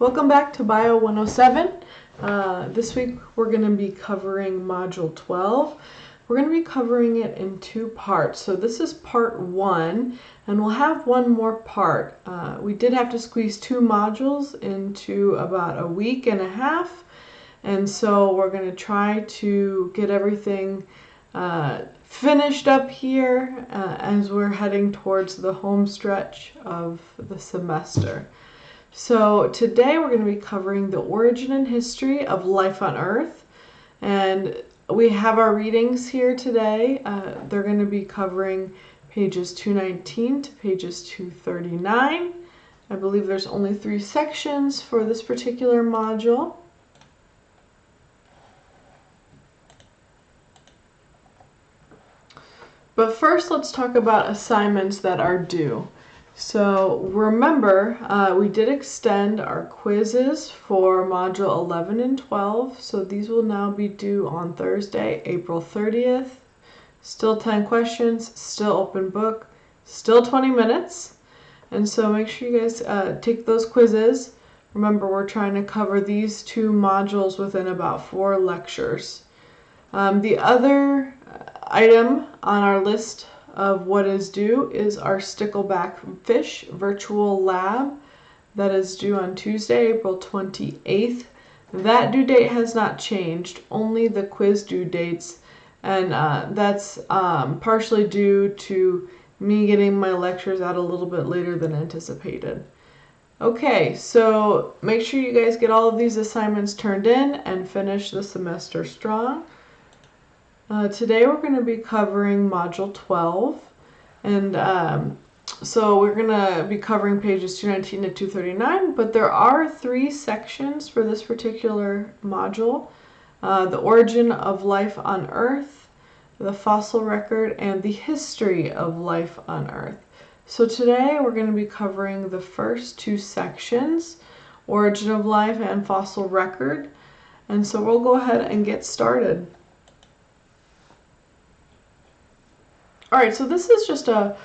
Welcome back to Bio 107. This week we're going to be covering Module 12. We're going to be covering it in two parts. So this is part 1, and we'll have one more part. We did have to squeeze 2 modules into about a week and a half, and so we're going to try to get everything finished up here as we're heading towards the home stretch of the semester. So today we're going to be covering the origin and history of life on Earth, and we have our readings here today. They're going to be covering pages 219 to pages 239. I believe there's only 3 sections for this particular module. But first, let's talk about assignments that are due. So remember, we did extend our quizzes for Module 11 and 12, so these will now be due on Thursday, April 30th. Still 10 questions, still open book, still 20 minutes. And so make sure you guys take those quizzes. Remember, we're trying to cover these 2 modules within about 4 lectures. The other item on our list of what is due is our stickleback fish virtual lab that is due on Tuesday, April 28th. That due date has not changed, only the quiz due dates, and that's partially due to me getting my lectures out a little bit later than anticipated. Okay, so make sure you guys get all of these assignments turned in and finish the semester strong. Today we're going to be covering Module 12, and so we're going to be covering pages 219 to 239, but there are 3 sections for this particular module: the origin of life on Earth, the fossil record, and the history of life on Earth. So today we're going to be covering the first 2 sections, origin of life and fossil record, and so we'll go ahead and get started. Alright, so this is just a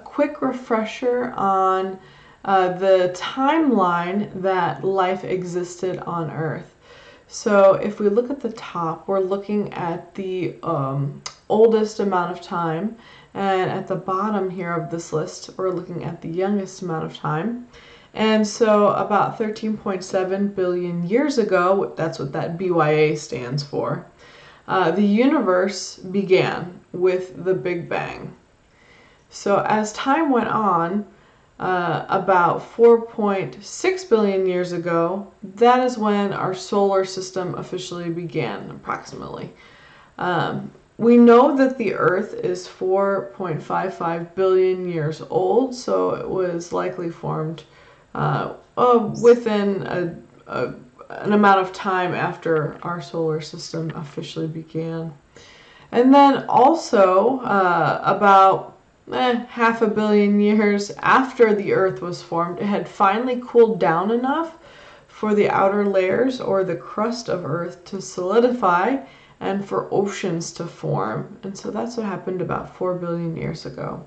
quick refresher on the timeline that life existed on Earth. So if we look at the top, we're looking at the oldest amount of time, and at the bottom here of this list, we're looking at the youngest amount of time. And so about 13.7 billion years ago, that's what that BYA stands for, the universe began with the Big Bang. So as time went on, about 4.6 billion years ago, that is when our solar system officially began, approximately. We know that the Earth is 4.55 billion years old, so it was likely formed within an amount of time after our solar system officially began. And then also about 500 million years after the Earth was formed, it had finally cooled down enough for the outer layers or the crust of Earth to solidify and for oceans to form. And so that's what happened about 4 billion years ago.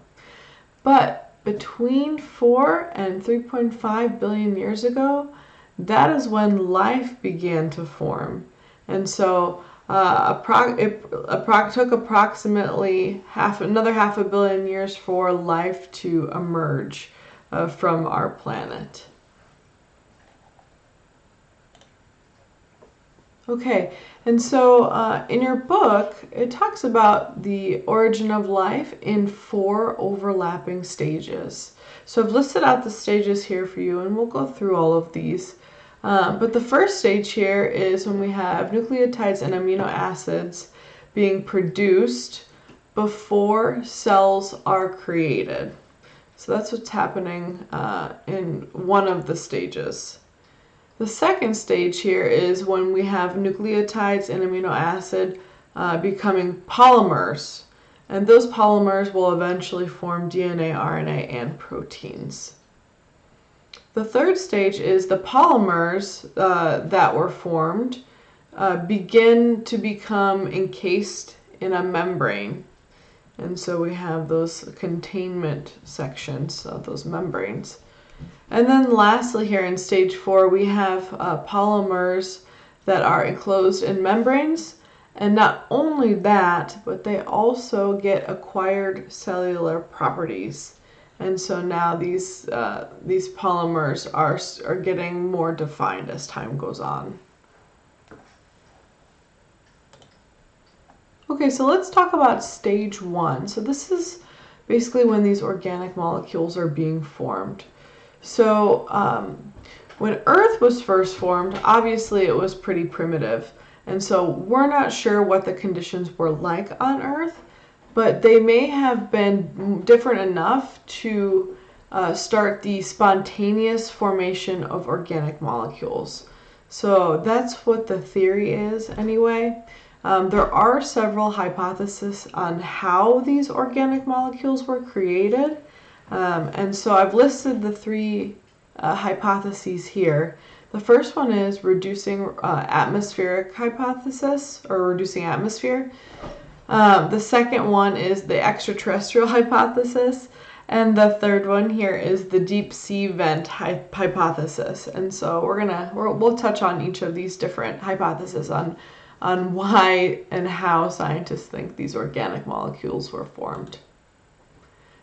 But between 4 and 3.5 billion years ago, that is when life began to form. And so it took approximately another 500 million years for life to emerge from our planet. Okay, and so in your book, it talks about the origin of life in 4 overlapping stages. So I've listed out the stages here for you, and we'll go through all of these. But the first stage here is when we have nucleotides and amino acids being produced before cells are created. So that's what's happening in one of the stages. The second stage here is when we have nucleotides and amino acid becoming polymers. And those polymers will eventually form DNA, RNA, and proteins. The third stage is the polymers that were formed begin to become encased in a membrane. And so we have those containment sections of those membranes. And then lastly here in stage 4, we have polymers that are enclosed in membranes. And not only that, but they also get acquired cellular properties. And so now these polymers are getting more defined as time goes on. Okay, so let's talk about stage 1. So this is basically when these organic molecules are being formed. So when Earth was first formed, obviously it was pretty primitive. And so we're not sure what the conditions were like on Earth, but they may have been different enough to start the spontaneous formation of organic molecules. So that's what the theory is anyway. There are several hypotheses on how these organic molecules were created. And so I've listed the 3 hypotheses here. The first one is reducing atmospheric hypothesis, or reducing atmosphere. The second one is the extraterrestrial hypothesis. And the third one here is the deep sea vent hypothesis. And so we'll touch on each of these different hypotheses on why and how scientists think these organic molecules were formed.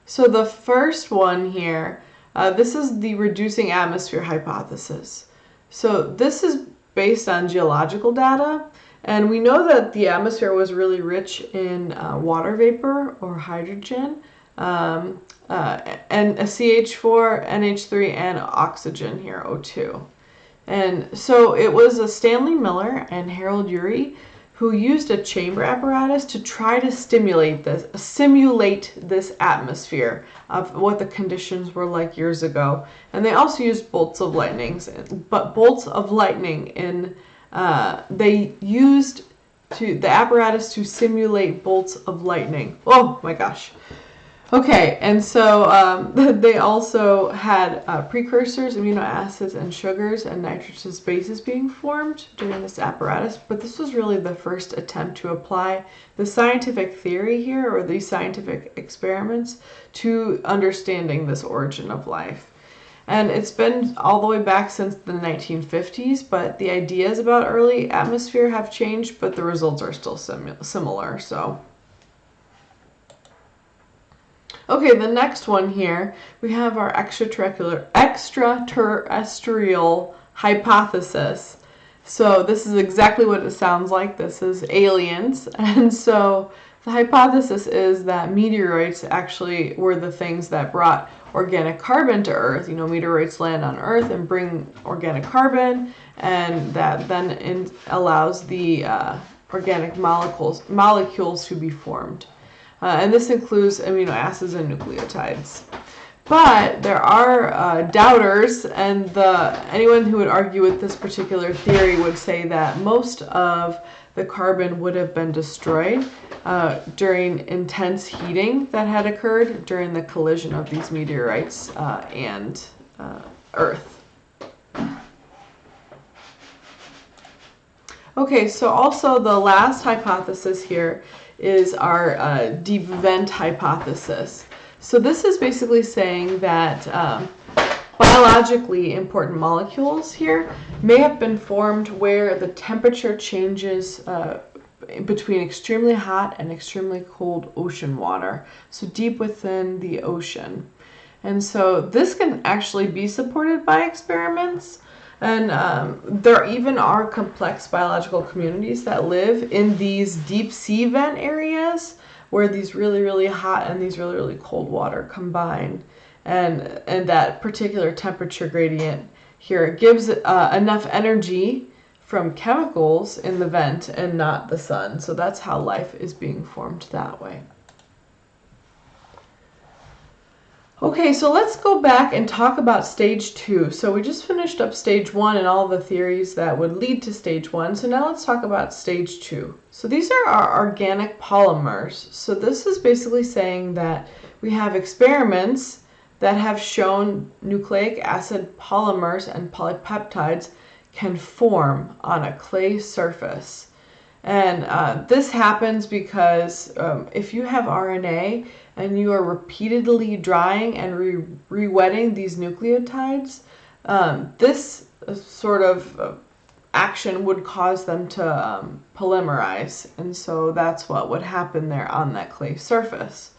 So the first one here, this is the reducing atmosphere hypothesis. So this is based on geological data, and we know that the atmosphere was really rich in water vapor or hydrogen, and a CH4, NH3, and oxygen here, O2. And so it was Stanley Miller and Harold Urey who used a chamber apparatus to try to simulate this atmosphere of what the conditions were like years ago. And they also used bolts of lightning, they used the apparatus to simulate bolts of lightning. Oh my gosh. Okay, and so they also had precursors, amino acids and sugars and nitrogenous bases being formed during this apparatus, but this was really the first attempt to apply the scientific theory here, or these scientific experiments, to understanding this origin of life. And it's been all the way back since the 1950s, but the ideas about early atmosphere have changed, but the results are still similar. So. Okay, the next one here, we have our extraterrestrial hypothesis. So this is exactly what it sounds like. This is aliens. And so the hypothesis is that meteoroids actually were the things that brought organic carbon to Earth. You know, meteoroids land on Earth and bring organic carbon, and that then allows the organic molecules to be formed. And this includes amino acids and nucleotides. But there are doubters, and anyone who would argue with this particular theory would say that most of the carbon would have been destroyed during intense heating that had occurred during the collision of these meteorites and Earth. Okay, so also the last hypothesis here is our deep vent hypothesis. So this is basically saying that biologically important molecules here may have been formed where the temperature changes between extremely hot and extremely cold ocean water, so deep within the ocean. And so this can actually be supported by experiments. And there even are complex biological communities that live in these deep sea vent areas where these really, really hot and these really, really cold water combine. And that particular temperature gradient here gives enough energy from chemicals in the vent and not the sun. So that's how life is being formed that way. Okay, so let's go back and talk about stage 2. So we just finished up stage 1 and all the theories that would lead to stage 1. So now let's talk about stage 2. So these are our organic polymers. So this is basically saying that we have experiments that have shown nucleic acid polymers and polypeptides can form on a clay surface. And this happens because if you have RNA and you are repeatedly drying and re-wetting these nucleotides, this sort of action would cause them to polymerize. And so that's what would happen there on that clay surface.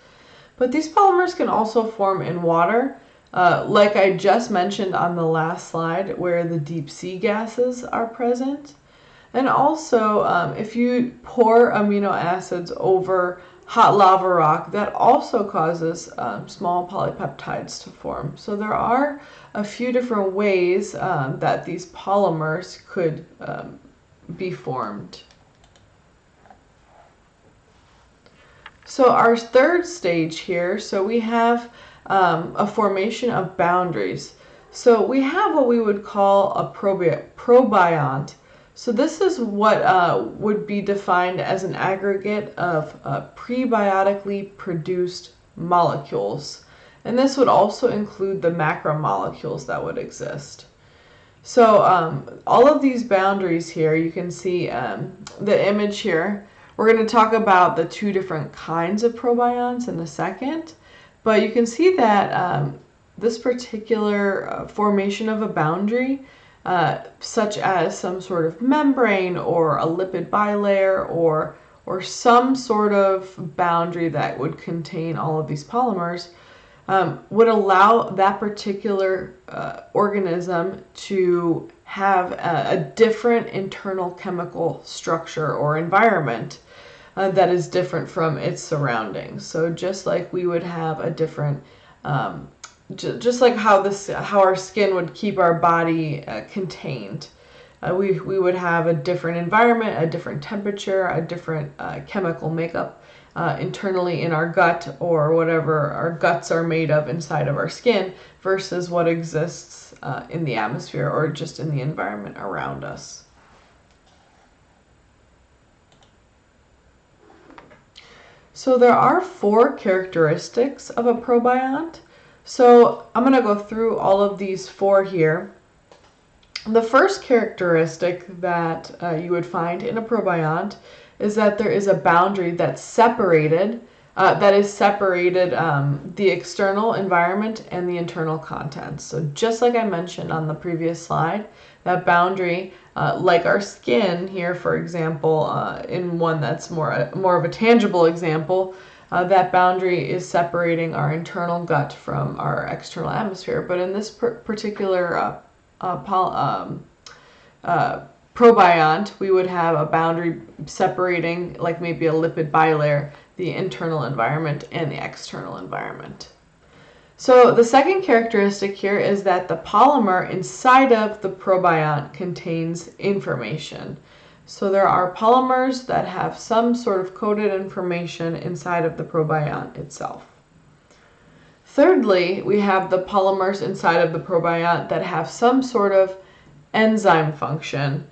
But these polymers can also form in water, like I just mentioned on the last slide, where the deep sea gases are present. And also, if you pour amino acids over hot lava rock, that also causes small polypeptides to form. So there are a few different ways that these polymers could be formed. So our third stage here, so we have a formation of boundaries. So we have what we would call a probiont. So this is what would be defined as an aggregate of prebiotically produced molecules. And this would also include the macromolecules that would exist. So all of these boundaries here, you can see the image here. We're going to talk about the two different kinds of probionts in a second. But you can see that this particular formation of a boundary, such as some sort of membrane or a lipid bilayer or some sort of boundary that would contain all of these polymers, would allow that particular organism to have a different internal chemical structure or environment that is different from its surroundings. So just like we would have a different just like how our skin would keep our body contained. We would have a different environment, a different temperature, a different chemical makeup internally in our gut or whatever our guts are made of inside of our skin versus what exists in the atmosphere or just in the environment around us. So there are 4 characteristics of a probiont. So I'm going to go through all of these 4 here. The first characteristic that you would find in a probiont is that there is a boundary that's separated, the external environment and the internal contents. So just like I mentioned on the previous slide, that boundary, like our skin here, for example, in one that's more of a tangible example, that boundary is separating our internal gut from our external atmosphere. But in this particular probiont, we would have a boundary separating, like maybe a lipid bilayer, the internal environment and the external environment. So the second characteristic here is that the polymer inside of the probiont contains information. So there are polymers that have some sort of coded information inside of the probiont itself. Thirdly, we have the polymers inside of the probiont that have some sort of enzyme function.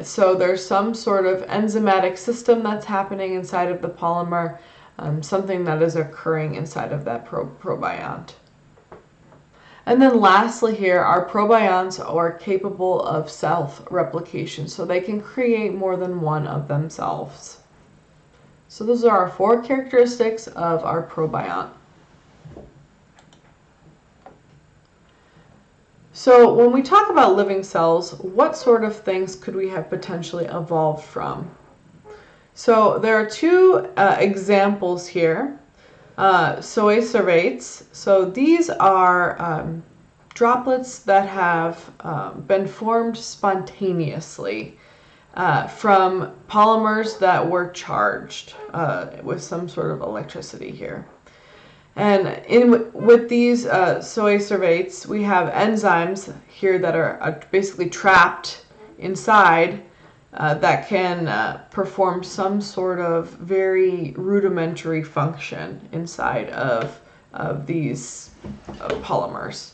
So there's some sort of enzymatic system that's happening inside of the polymer, something that is occurring inside of that probiont. And then lastly here, our probionts are capable of self-replication, so they can create more than one of themselves. So those are our 4 characteristics of our probiont. So when we talk about living cells, what sort of things could we have potentially evolved from? So there are 2 examples here. Zoe cervates. So these are droplets that have been formed spontaneously from polymers that were charged with some sort of electricity here. And with these Zoe cervates, we have enzymes here that are basically trapped inside that can perform some sort of very rudimentary function inside of these polymers.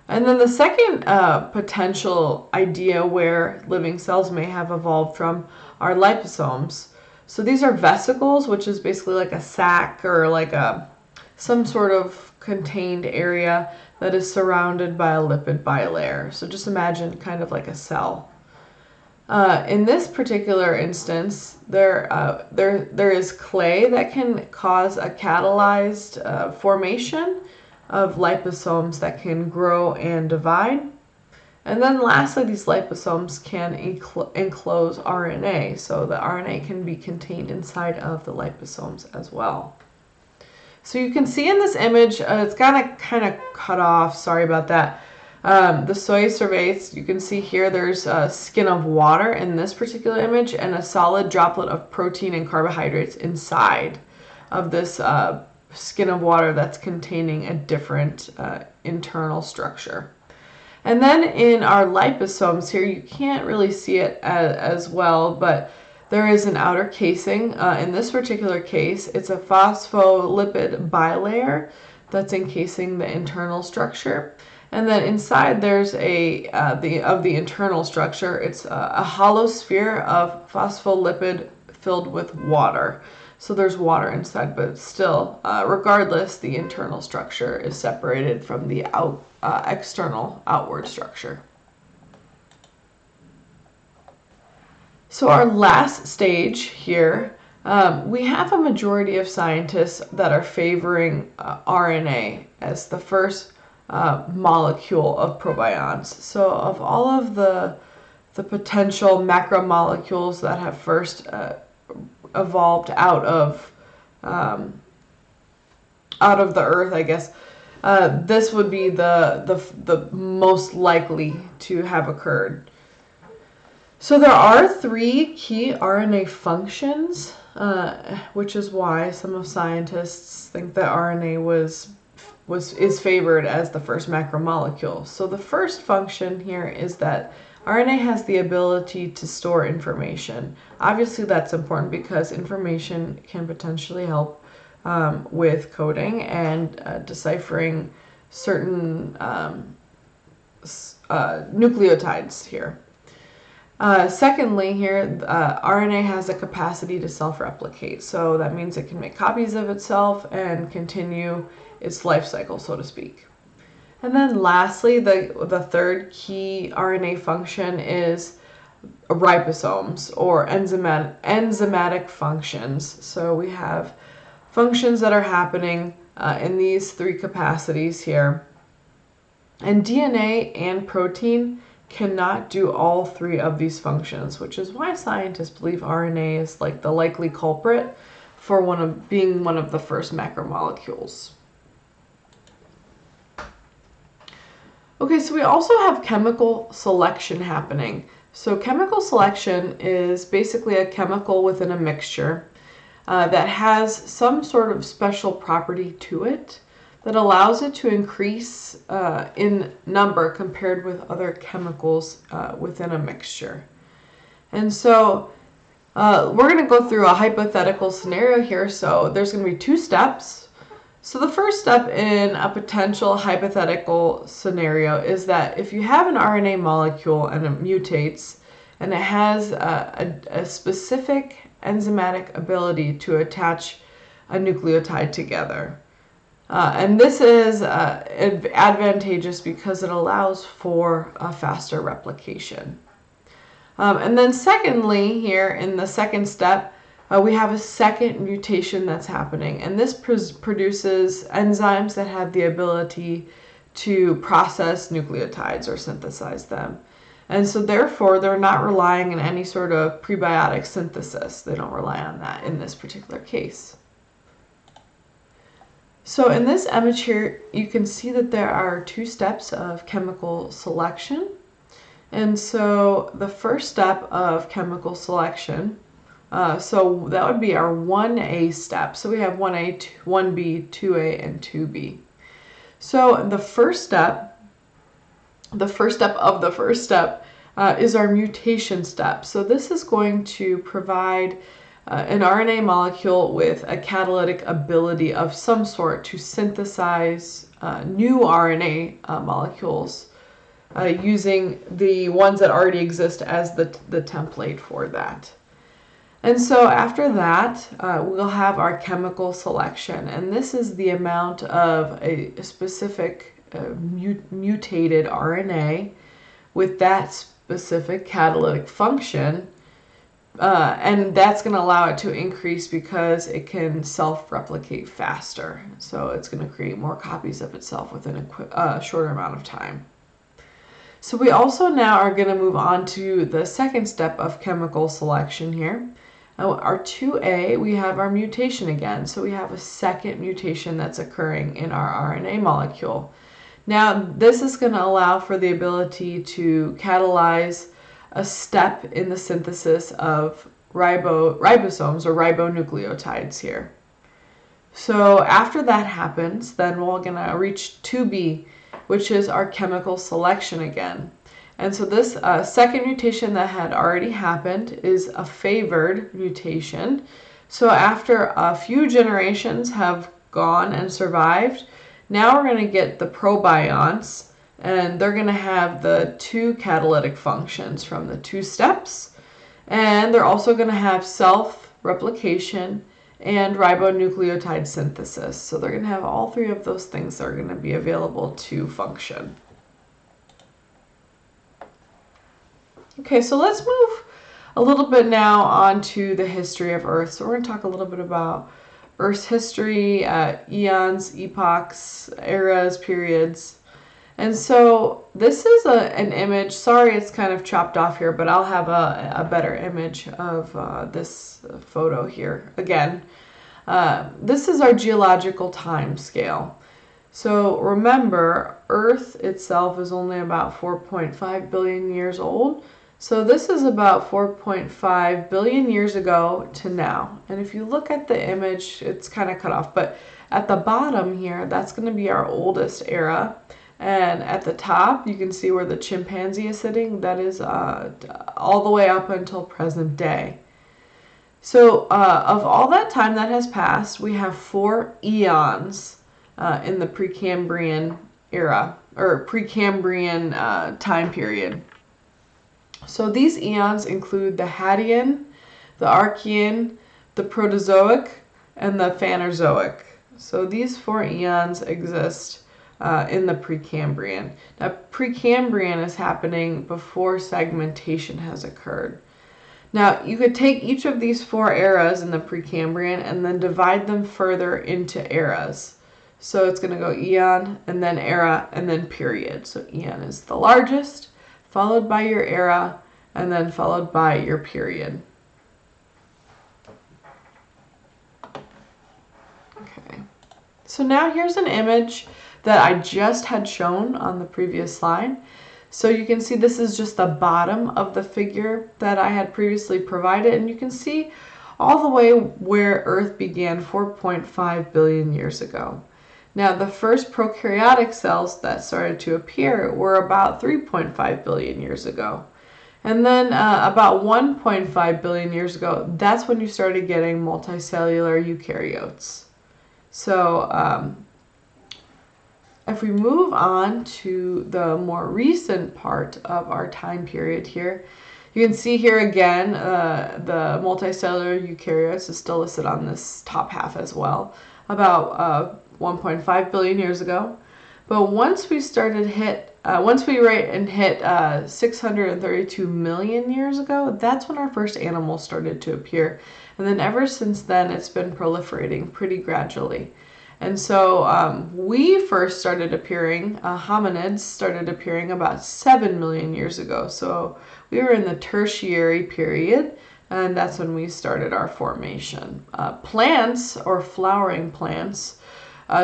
And then the second potential idea where living cells may have evolved from are liposomes. So these are vesicles, which is basically like a sac or like some sort of contained area that is surrounded by a lipid bilayer. So just imagine kind of like a cell. In this particular instance, there is clay that can cause a catalyzed formation of liposomes that can grow and divide. And then lastly, these liposomes can enclose RNA, so the RNA can be contained inside of the liposomes as well. So you can see in this image, it's kind of cut off, sorry about that. The soy cervase, you can see here there's a skin of water in this particular image and a solid droplet of protein and carbohydrates inside of this skin of water that's containing a different internal structure. And then in our liposomes here, you can't really see it as well, but there is an outer casing. In this particular case, it's a phospholipid bilayer that's encasing the internal structure. And then inside there's the internal structure, it's a hollow sphere of phospholipid filled with water. So there's water inside, but still, regardless, the internal structure is separated from the external outward structure. So our last stage here, we have a majority of scientists that are favoring RNA as the first molecule of probionts. So of all of the potential macromolecules that have first evolved out of the earth, I guess, this would be the most likely to have occurred. So there are 3 key RNA functions, which is why some scientists think that RNA is favored as the first macromolecule. So the first function here is that RNA has the ability to store information. Obviously that's important because information can potentially help with coding and deciphering certain nucleotides here. Secondly here, RNA has a capacity to self-replicate. So that means it can make copies of itself and continue its life cycle, so to speak. And then lastly, the third key RNA function is ribosomes, or enzymatic functions. So we have functions that are happening in these 3 capacities here. And DNA and protein cannot do all 3 of these functions, which is why scientists believe RNA is like the likely culprit for being one of the first macromolecules. Okay, so we also have chemical selection happening. So chemical selection is basically a chemical within a mixture that has some sort of special property to it that allows it to increase in number compared with other chemicals within a mixture. And so we're going to go through a hypothetical scenario here. So there's going to be 2 steps. So the first step in a potential hypothetical scenario is that if you have an RNA molecule and it mutates and it has a specific enzymatic ability to attach a nucleotide together. And this is advantageous because it allows for a faster replication. And then secondly, here in the second step, we have a second mutation that's happening. And this produces enzymes that have the ability to process nucleotides or synthesize them. And so therefore, they're not relying on any sort of prebiotic synthesis. They don't rely on that in this particular case. So in this image here, you can see that there are 2 steps of chemical selection. And so the first step of chemical selection, so that would be our 1A step. So we have 1A, 1B, 2A, and 2B. So the first step of the first step is our mutation step. So this is going to provide an RNA molecule with a catalytic ability of some sort to synthesize new RNA molecules using the ones that already exist as the template for that. And so after that, we'll have our chemical selection. And this is the amount of a specific mutated RNA with that specific catalytic function, and that's going to allow it to increase because it can self-replicate faster. So it's going to create more copies of itself within a shorter amount of time. So we also now are going to move on to the second step of chemical selection here. Our 2A, we have our mutation again. So we have a second mutation that's occurring in our RNA molecule. Now, this is going to allow for the ability to catalyze a step in the synthesis of ribosomes or ribonucleotides here. So after that happens, then we're going to reach 2B, which is our chemical selection again. And so this second mutation that had already happened is a favored mutation. So after a few generations have gone and survived, now we're going to get the probionts, and they're going to have the two catalytic functions from the two steps. And they're also going to have self-replication and ribonucleotide synthesis. So they're going to have all three of those things that are going to be available to function. Okay, so let's move a little bit now on to the history of Earth. So we're going to talk a little bit about Earth's history, eons, epochs, eras, periods. And so this is an image. Sorry, it's kind of chopped off here, but I'll have a better image of this photo here. Again, this is our geological time scale. So remember, Earth itself is only about 4.5 billion years old. So this is about 4.5 billion years ago to now. And if you look at the image, it's kind of cut off, but at the bottom here, that's going to be our oldest era. And at the top, you can see where the chimpanzee is sitting. That is all the way up until present day. So of all that time that has passed, we have 4 eons in the Precambrian era, or Precambrian time period. So these eons include the Hadean, the Archean, the Proterozoic, and the Phanerozoic. So these 4 eons exist in the Precambrian. Now, Precambrian is happening before segmentation has occurred. Now, you could take each of these 4 eras in the Precambrian and then divide them further into eras. So it's going to go eon, and then era, and then period. So eon is the largest, followed by your era, and then followed by your period. Okay. So now here's an image that I just had shown on the previous slide. So you can see this is just the bottom of the figure that I had previously provided, and you can see all the way where Earth began 4.5 billion years ago. Now, the first prokaryotic cells that started to appear were about 3.5 billion years ago. And then about 1.5 billion years ago, that's when you started getting multicellular eukaryotes. So if we move on to the more recent part of our time period here, you can see here again, the multicellular eukaryotes is still listed on this top half as well, about 1.5 billion years ago. But once we hit 632 million years ago, that's when our first animals started to appear. And then ever since then, it's been proliferating pretty gradually. And so we first started appearing, hominids started appearing about 7 million years ago. So we were in the tertiary period, and that's when we started our formation. Plants, or flowering plants,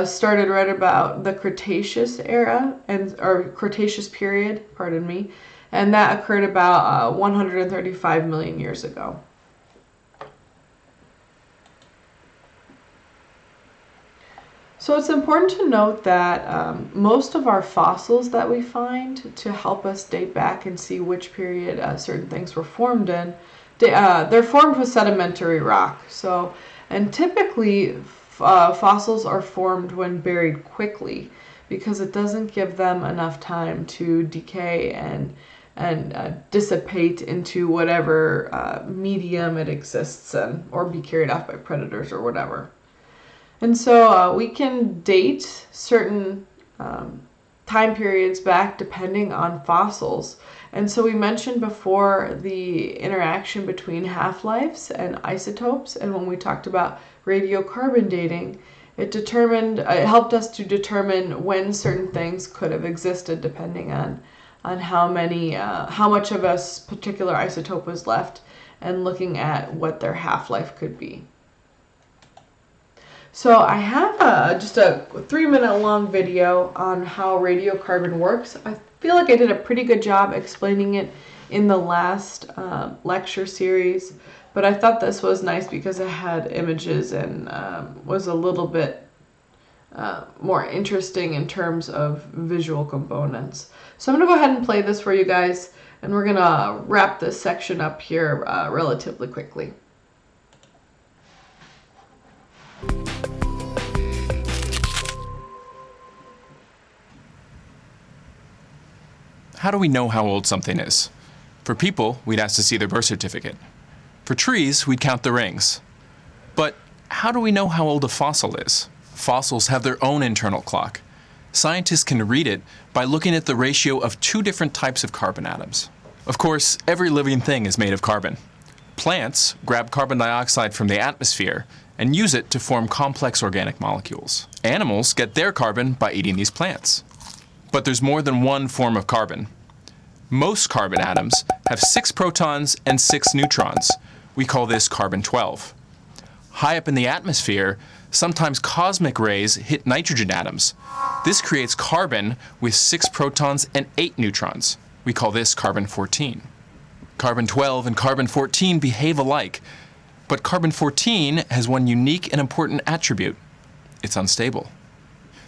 started right about the Cretaceous era, or Cretaceous period, pardon me, and that occurred about 135 million years ago. So it's important to note that most of our fossils that we find to help us date back and see which period certain things were formed in, they're formed with sedimentary rock. So, and typically fossils are formed when buried quickly because it doesn't give them enough time to decay and dissipate into whatever medium it exists in, or be carried off by predators or whatever. And so we can date certain time periods back depending on fossils. And so we mentioned before the interaction between half-lives and isotopes, and when we talked about radiocarbon dating, it helped us to determine when certain things could have existed depending on how much of a particular isotope was left, and looking at what their half-life could be. So I have just a 3-minute long video on how radiocarbon works. I feel like I did a pretty good job explaining it in the last lecture series, but I thought this was nice because it had images and was a little bit more interesting in terms of visual components. So I'm going to go ahead and play this for you guys, and we're going to wrap this section up here relatively quickly. How do we know how old something is? For people, we'd ask to see their birth certificate. For trees, we'd count the rings. But how do we know how old a fossil is? Fossils have their own internal clock. Scientists can read it by looking at the ratio of 2 different types of carbon atoms. Of course, every living thing is made of carbon. Plants grab carbon dioxide from the atmosphere and use it to form complex organic molecules. Animals get their carbon by eating these plants. But there's more than one form of carbon. Most carbon atoms have 6 protons and 6 neutrons. We call this carbon-12. High up in the atmosphere, sometimes cosmic rays hit nitrogen atoms. This creates carbon with 6 protons and 8 neutrons. We call this carbon-14. Carbon-12 and carbon-14 behave alike, but carbon-14 has one unique and important attribute. It's unstable.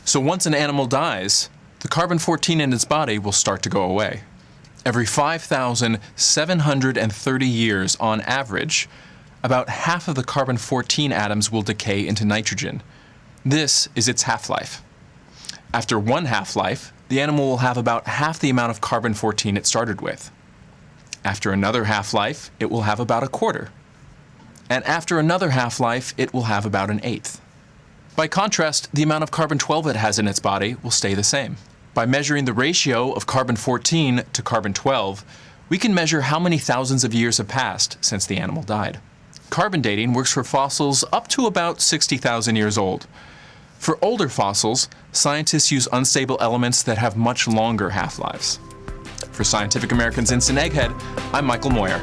So once an animal dies, the carbon-14 in its body will start to go away. Every 5,730 years on average, about half of the carbon-14 atoms will decay into nitrogen. This is its half-life. After one half-life, the animal will have about half the amount of carbon-14 it started with. After another half-life, it will have about a quarter. And after another half-life, it will have about an eighth. By contrast, the amount of carbon-12 it has in its body will stay the same. By measuring the ratio of carbon-14 to carbon-12, we can measure how many thousands of years have passed since the animal died. Carbon dating works for fossils up to about 60,000 years old. For older fossils, scientists use unstable elements that have much longer half-lives. For Scientific American's Instant Egghead, I'm Michael Moyer.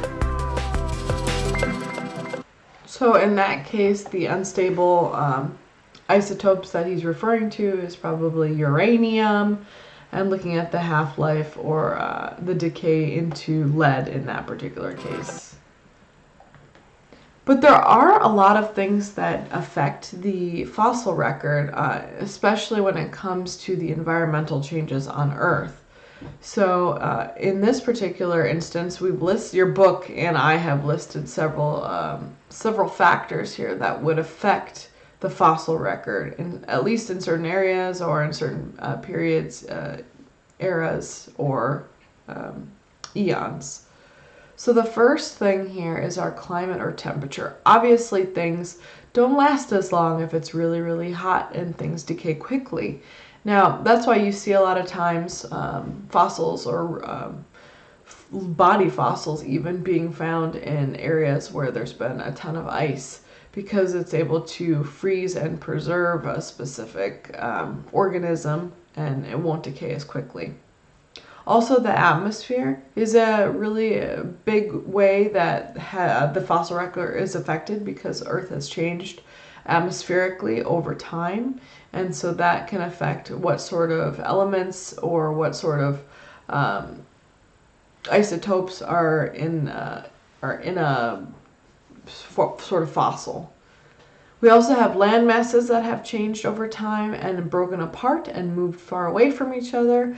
So in that case, the unstable isotopes that he's referring to is probably uranium, and looking at the half-life or the decay into lead in that particular case. But there are a lot of things that affect the fossil record, especially when it comes to the environmental changes on Earth. So in this particular instance, your book and I have listed several factors here that would affect the fossil record, at least in certain areas or in certain periods, eras, or eons. So the first thing here is our climate or temperature. Obviously, things don't last as long if it's really, really hot, and things decay quickly. Now, that's why you see a lot of times fossils or body fossils even being found in areas where there's been a ton of ice, because it's able to freeze and preserve a specific organism, and it won't decay as quickly. Also, the atmosphere is a really big way that the fossil record is affected, because Earth has changed atmospherically over time, and so that can affect what sort of elements or what sort of isotopes are in a sort of fossil. We also have land masses that have changed over time and broken apart and moved far away from each other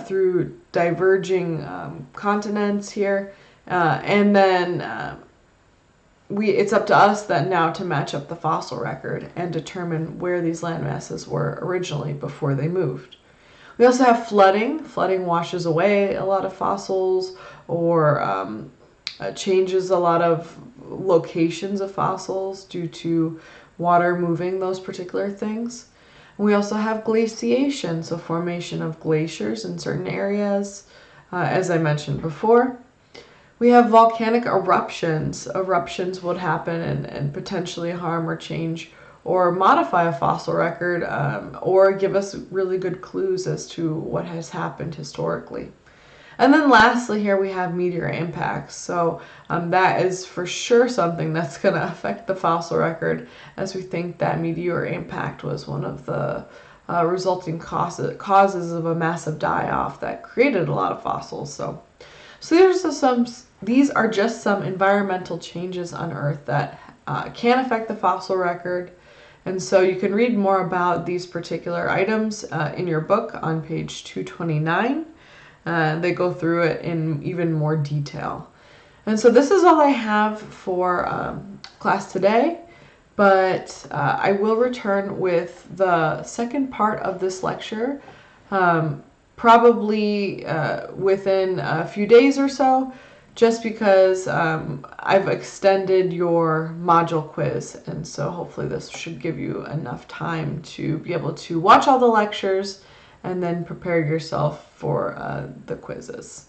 through diverging continents here. And then it's up to us then now to match up the fossil record and determine where these land masses were originally before they moved. We also have flooding. Flooding washes away a lot of fossils, or changes a lot of locations of fossils due to water moving those particular things. We also have glaciation, so formation of glaciers in certain areas, as I mentioned before. We have volcanic eruptions. Eruptions would happen and potentially harm or change or modify a fossil record, or give us really good clues as to what has happened historically. And then lastly, here we have meteor impacts. So that is for sure something that's going to affect the fossil record, as we think that meteor impact was one of the resulting causes of a massive die-off that created a lot of fossils. So these are just some environmental changes on Earth that can affect the fossil record. And so you can read more about these particular items in your book on page 229. They go through it in even more detail. And so this is all I have for class today, but I will return with the second part of this lecture, probably within a few days or so, just because I've extended your module quiz, and so hopefully this should give you enough time to be able to watch all the lectures and then prepare yourself for the quizzes.